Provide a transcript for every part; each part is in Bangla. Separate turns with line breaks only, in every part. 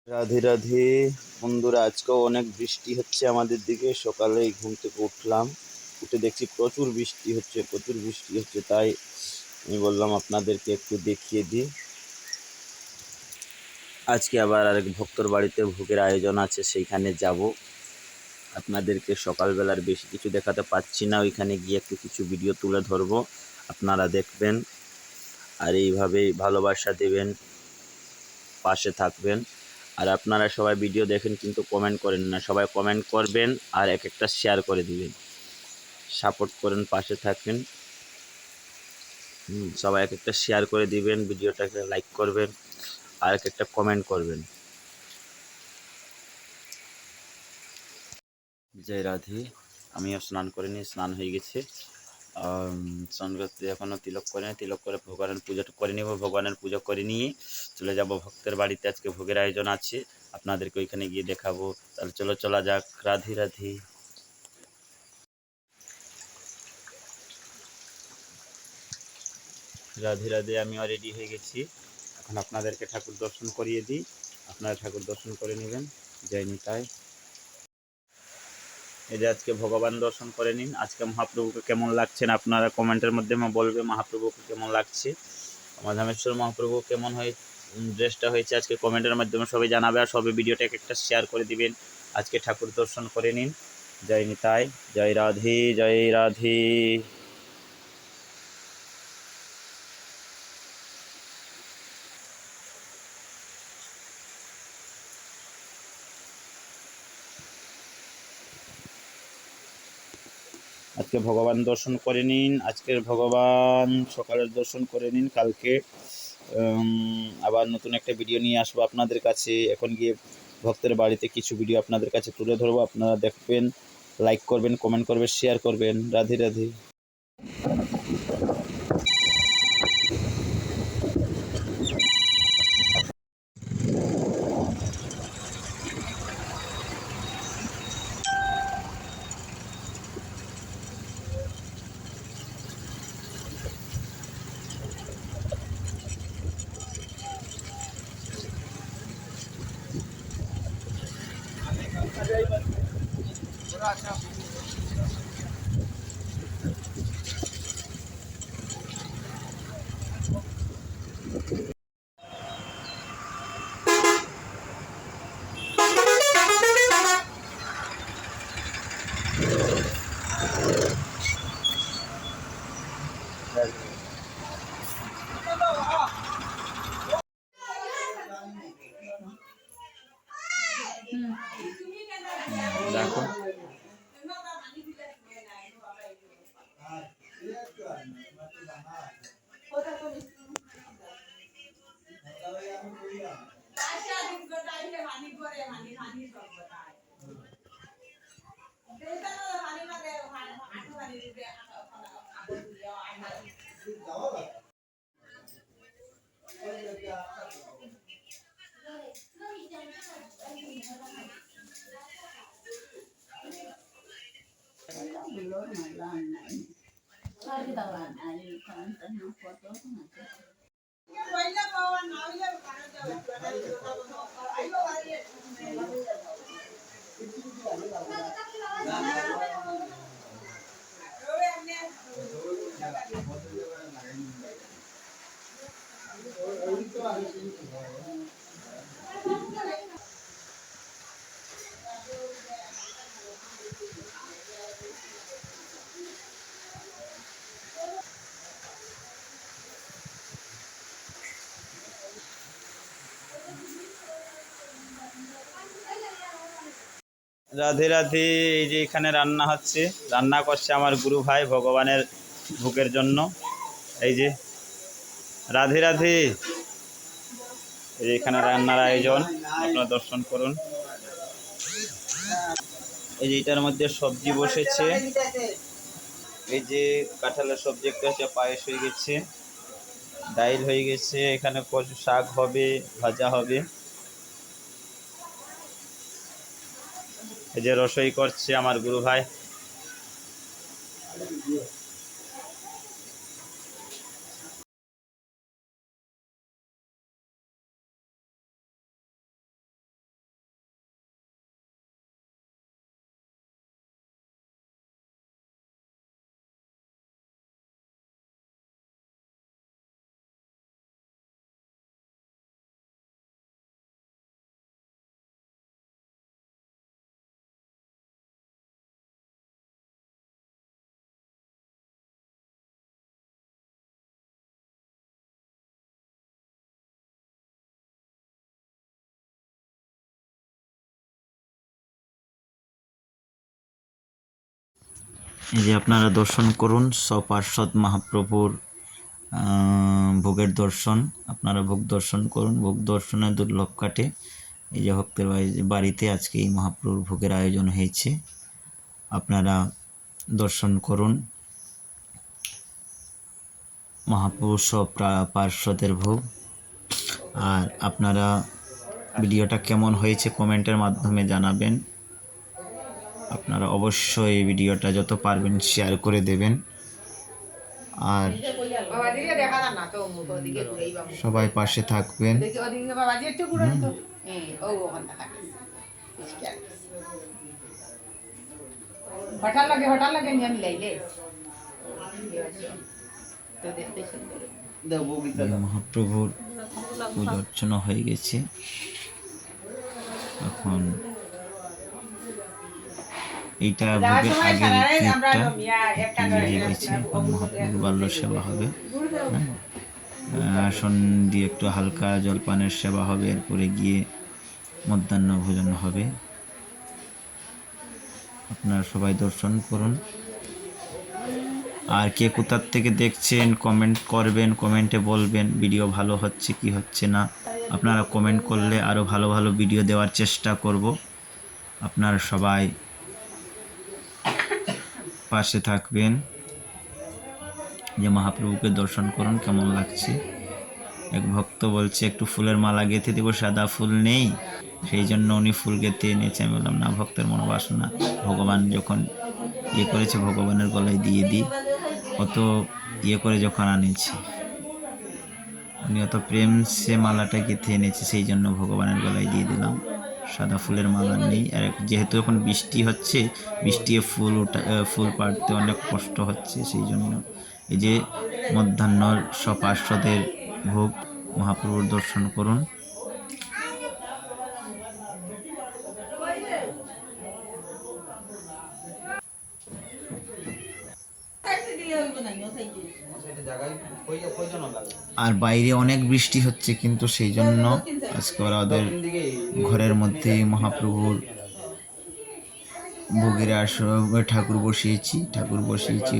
রাধে রাধে বন্ধুরা, আজকেও অনেক বৃষ্টি হচ্ছে আমাদের দিকে। সকালেই ঘুম থেকে উঠলাম, উঠে দেখছি প্রচুর বৃষ্টি হচ্ছে, প্রচুর বৃষ্টি হচ্ছে। তাই আমি বললাম আপনাদেরকে একটু দেখিয়ে দিই। আজকে আবার আরেক ভক্তর বাড়িতে ভোগের আয়োজন আছে, সেইখানে যাব। আপনাদেরকে সকালবেলার বেশি কিছু দেখাতে পাচ্ছি না, ওইখানে গিয়ে একটু কিছু ভিডিও তুলে ধরবো, আপনারা দেখবেন। আর এইভাবেই ভালোবাসা দেবেন, পাশে থাকবেন। আর আপনারা সবাই ভিডিও দেখেন কিন্তু কমেন্ট করেন না, সবাই কমেন্ট করবেন আর এক একটা শেয়ার করে দিবেন, সাপোর্ট করেন, পাশে থাকেন। সবাই এক একটা শেয়ার করে দিবেন, ভিডিওটাকে লাইক করবেন আর এক একটা কমেন্ট করবেন। জয় রাধে। আমিও স্নান করে নিয়ে স্নান হয়ে গেছে। স্নান করতে এখনও তিলক করে নিই, তিলক করে ভগবানের পুজোটা করে নেব। ভগবানের পুজো করে নিয়ে চলে যাব ভক্তের বাড়িতে। আজকে ভোগের আয়োজন আছে, আপনাদেরকে ওইখানে গিয়ে দেখাবো। তাহলে চলা যাক। রাধে রাধে। রাধে রাধে। আমিও রেডি হয়ে গেছি, এখন আপনাদেরকে ঠাকুর দর্শন করিয়ে দিই, আপনারা ঠাকুর দর্শন করে নেবেন। জয় নিতাই। এই যে আজকে ভগবান দর্শন করে নিন। আজকে মহাপ্রভুকে কেমন লাগছেন আপনারা কমেন্টের মাধ্যমে বলবে, মহাপ্রভুকে কেমন লাগছে, মাধামেশ্বর মহাপ্রভু কেমন হয়ে ড্রেসটা হয়েছে আজকে কমেন্টের মাধ্যমে সবাই জানাবে। আর সবাই ভিডিওটাকে একটা শেয়ার করে দিবেন। আজকে ঠাকুর দর্শন করে নিন। জয় নিতাই। জয় রাধে, জয় রাধে। আজকে ভগবান দর্শন করে নিন, আজকের ভগবান সকালের দর্শন করে নিন। কালকে আবার নতুন একটা ভিডিও নিয়ে আসবো আপনাদের কাছে। এখন গিয়ে ভক্তের বাড়িতে কিছু ভিডিও আপনাদের কাছে তুলে ধরবো, আপনারা দেখবেন, লাইক করবেন, কমেন্ট করবেন, শেয়ার করবেন। রাধে রাধে। দেখো রাধে রাধে। এই যে এখানে রান্না হচ্ছে, রান্না করছে আমার গুরু ভাই ভগবানের ভোগের জন্য। এই যে রাধে রাধে। এই যে এখানে রান্নার আয়োজন, আপনারা দর্শন করুন। এই যে এটার মধ্যে সবজি বসেছে, এই যে কাঁঠালের সবজি একটা হচ্ছে, পায়েস হয়ে গেছে, ডাইল হয়ে গেছে, এখানে কচু শাক হবে, ভাজা হবে। এই যে রসই করছে আমার গুরু ভাই। এই যে আপনারা দর্শন করুন সপার্ষদ মহাপ্রভুর ভোগের দর্শন। আপনারা ভোগ দর্শন করুন, ভোগ দর্শনে দুর্লভ কাটে। এই যে ভক্তের বাড়িতে আজকে এই মহাপ্রভুর ভোগের আয়োজন হয়েছে, আপনারা দর্শন করুন। মহাপ্রভু পার্শ্বদের ভোগ। আর আপনারা ভিডিওটা কেমন হয়েছে কমেন্টের মাধ্যমে জানাবেন। আপনারা অবশ্যই এই ভিডিওটা যত পারবেন শেয়ার করে দেবেন। আর সবাই পাশে থাকবেন। মহাপ্রভুর পূজা অর্চনা হয়ে গেছে, এখন এইটা ভোগের আগের ক্লিপটা হয়ে গেছে। এখন মহাপ্রভুর বাল্য সেবা হবে, আসন দিয়ে একটু হালকা জলপানের সেবা হবে, এরপরে গিয়ে মধ্যাহ্ন ভোজন হবে। আপনারা সবাই দর্শন করুন। আর কে কোথার থেকে দেখছেন কমেন্ট করবেন, কমেন্টে বলবেন ভিডিও ভালো হচ্ছে কি হচ্ছে না। আপনারা কমেন্ট করলে আরও ভালো ভালো ভিডিও দেওয়ার চেষ্টা করব। আপনারা সবাই পাশে থাকবেন। যে মহাপ্রভুকে দর্শন করুন, কেমন লাগছে। এক ভক্ত বলছে একটু ফুলের মালা গেঁথে দেবো, সাদা ফুল নেই, সেই জন্য উনি ফুল গেঁথে এনেছে। আমি বললাম না, ভক্তের মনোবাসনা ভগবান যখন ইয়ে করেছে ভগবানের গলায় দিয়ে দিই। অত ইয়ে করে যখন আনেছে, উনি অত প্রেম সে মালাটা গেঁথে এনেছে, সেই জন্য ভগবানের গলায় দিয়ে দিলাম। সাদা ফুলের মালা নেই। আর যেহেতু এখন বৃষ্টি হচ্ছে, বৃষ্টিতে ফুল পাড়তে অনেক কষ্ট হচ্ছে, সেই জন্য এই যে মধ্যাহ্নর সপার্শ্বদের ভোগ মহাপ্রভুর দর্শন করুন। আর বাইরে অনেক বৃষ্টি হচ্ছে, কিন্তু সেই জন্য আজকে ওরা ওদের ঘরের মধ্যেই মহাপ্রভুর ভোগের ঠাকুর বসিয়েছি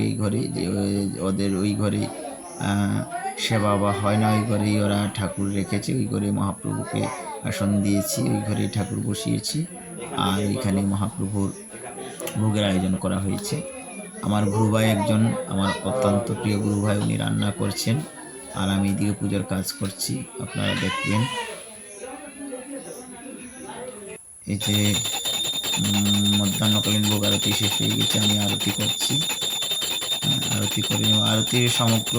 ওই ঘরে। যে ওদের ওই ঘরে সেবা বা হয় না, ওই ঘরেই ওরা ঠাকুর রেখেছে, ওই ঘরে মহাপ্রভুকে আসন দিয়েছি, ওই ঘরেই ঠাকুর বসিয়েছি। আর ওইখানে মহাপ্রভুর ভোগের আয়োজন করা হয়েছে। আমার গুরু ভাই একজন, আমার অত্যন্ত প্রিয় গুরু ভাই, উনি রান্না করছেন আর আমি এদিকে পুজোর কাজ করছি, আপনারা দেখবেন। এই যে মধ্যাহ্নকালীন ভোগ আরতি শেষ হয়ে গেছে, আমি আরতি করছি। আরতি করে আরতির সমগ্র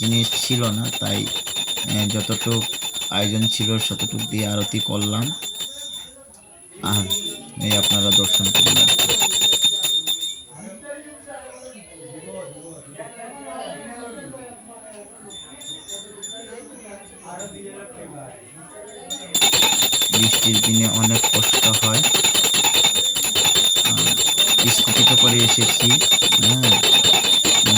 জিনিস ছিল না, তাই যতটুক আয়োজন ছিল ততটুক দিয়ে আরতি করলাম। আর এই আপনারা দর্শন করলেন। বৃষ্টির দিনে অনেক কষ্ট হয়। স্কুটিতে করে এসেছি,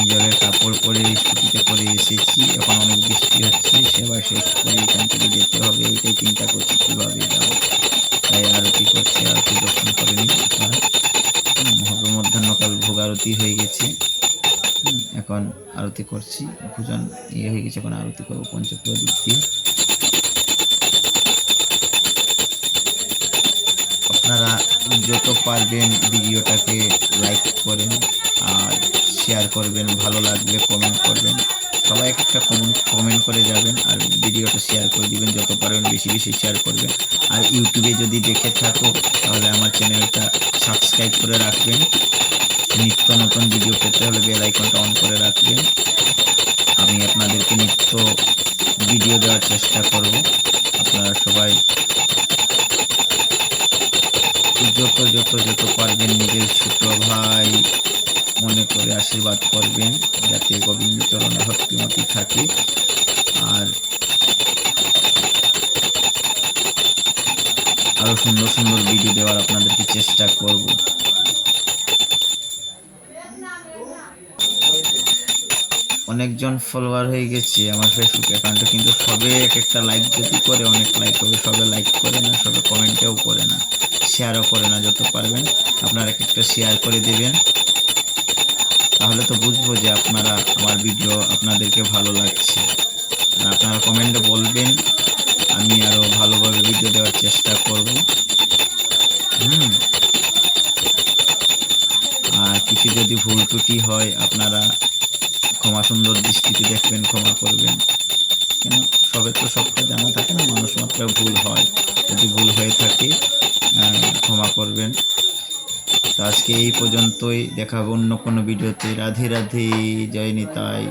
জলের কাপড় পরে স্কুটিতে করে এসেছি। এখন অনেক বৃষ্টি হচ্ছে, সেবা শেষ করে এখান থেকে যেতে হবে, ওইটাই চিন্তা করছি কীভাবে যাবো। তাই আরতি করছি, আরতি দর্শন করে নিই আপনারা। মধ্যাহ্নকাল ভোগ আরতি হয়ে গেছে, এখন আরতি করছি। ভোজন হয়ে গেছে, এখন আরতি করবো পঞ্চপ্রদীপ দিয়ে। আপনারা যত পারবেন ভিডিওটাকে লাইক করেন আর শেয়ার করবেন, ভালো লাগলে কমেন্ট করবেন। সবাই একটা কমেন্ট করে যাবেন আর ভিডিওটা শেয়ার করে দিবেন, যত পারবেন বেশি বেশি শেয়ার করবেন। আর ইউটিউবে যদি দেখে থাকো তাহলে আমার চ্যানেলটা সাবস্ক্রাইব করে রাখবেন। নিত্য নতুন ভিডিও পেতে হলে বেল আইকনটা অন করে রাখবেন। আমি আপনাদেরকে নিত্য ভিডিও দেওয়ার চেষ্টা করব। আপনারা সবাই যত পারবেন নিজের ছোট ভাই মনে করে আশীর্বাদ করবেন, যাতে গোবিন্দ চরণে ভক্তিমতী থাকে। আর আরো সুন্দর সুন্দর ভিডিও দেওয়ার আপনাদেরকে চেষ্টা করব। অনেকজন ফলোয়ার হয়ে গেছে আমার ফেসবুক অ্যাকাউন্টে, কিন্তু সবে এক একটা লাইক যদি করে অনেক লাইক হবে, সবে লাইক করে না, সবে কমেন্টেও করে না, শেয়ারও করে না। যত পারবেন আপনারা এক একটা শেয়ার করে দেবেন।
তাহলে তো বুঝবো যে আমার ভিডিও আপনাদেরকে ভালো লাগছে। আর আপনারা কমেন্টে বলবেন, আমি আরও ভালোভাবে ভিডিও দেওয়ার চেষ্টা করব। আর কিছু যদি ভুল ত্রুটি হয় আপনারা ক্ষমা সুন্দর দৃষ্টিতে দেখবেন, ক্ষমা করবেন। কেন সবের তো সবটা জানা থাকে না, মানুষ মাত্র ভুল হয়। যদি ভুল হয়ে থাকে ক্ষমা করবেন। তো আজকে এই পর্যন্তই, দেখা হবে অন্য কোনো ভিডিওতে। রাধে রাধে, জয় নিতাই।